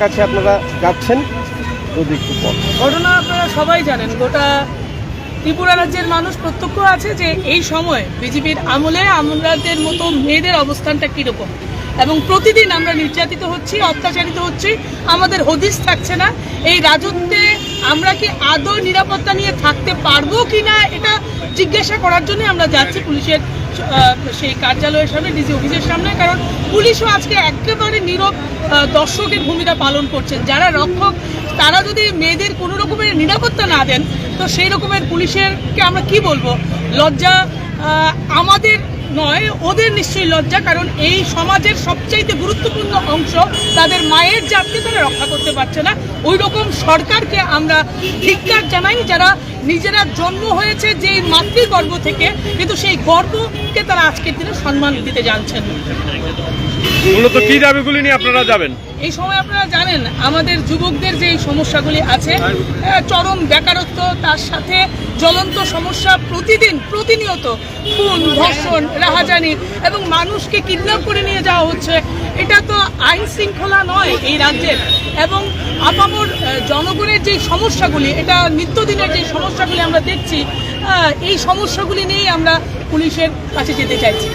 কাছে আপনারা যাচ্ছেন যদি একটু ঘটনা আপনারা সবাই জানেন, গোটা ত্রিপুরা রাজ্যের মানুষ প্রত্যক্ষ আছে যে এই সময় বিজেপির আমলে আমাদের মতো মেয়েদের অবস্থানটা কীরকম, এবং প্রতিদিন আমরা নির্যাতিত হচ্ছি, অত্যাচারিত হচ্ছি, আমাদের হদিস থাকছে না। এই রাজত্বে আমরা কি আদৌ নিরাপত্তা নিয়ে থাকতে পারবো কি না এটা জিজ্ঞাসা করার জন্য আমরা যাচ্ছি পুলিশের সেই কার্যালয়ের সামনে, ডিসি অফিসের সামনে। কারণ পুলিশও আজকে একেবারে নীরব দর্শকের ভূমিকা পালন করছেন। যারা রক্ষক তারা যদি মেয়েদের কোনো রকমের নিরাপত্তা না দেন, তো সেই রকমের পুলিশেরকে আমরা কি বলবো, লজ্জা আমাদের নয়, ওদের নিশ্চয়ই লজ্জা। কারণ এই সমাজের সবচাইতে গুরুত্বপূর্ণ অংশ তাদের মায়ের জাতকে তারা রক্ষা করতে পারছে না। ওই রকম সরকারকে আমরা ধিক্কার জানাই, যারা নিজেরা জন্ম হয়েছে যে মাতৃগর্ভ থেকে, কিন্তু সেই গর্বকে তারা আজকের দিনে সম্মান দিতে জানছেন। মূলত কি দাবিগুলি নিয়ে আপনারা যাবেন? এই সময় আপনারা জানেন আমাদের যুবকদের যে সমস্যাগুলি আছে, চরম বেকারত্ব, তার সাথে জ্বলন্ত সমস্যা, প্রতিনিয়ত খুন, ধর্ষণ, রাহাজানি এবং মানুষকে কিডন্যাপ করে নিয়ে যাওয়া হচ্ছে। এটা তো আইন শৃঙ্খলা নয় এই রাজ্যের। এবং আপামর জনগণের যে সমস্যাগুলি, এটা নিত্যদিনের যে সমস্যাগুলি আমরা দেখছি, এই সমস্যাগুলি নিয়েই আমরা পুলিশের কাছে যেতে চাইছি।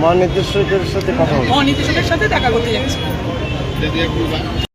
মহানির্দেশকের সাথে কথা বলবো, মহানির্দেশকের সাথে দেখা করতে যাচ্ছি।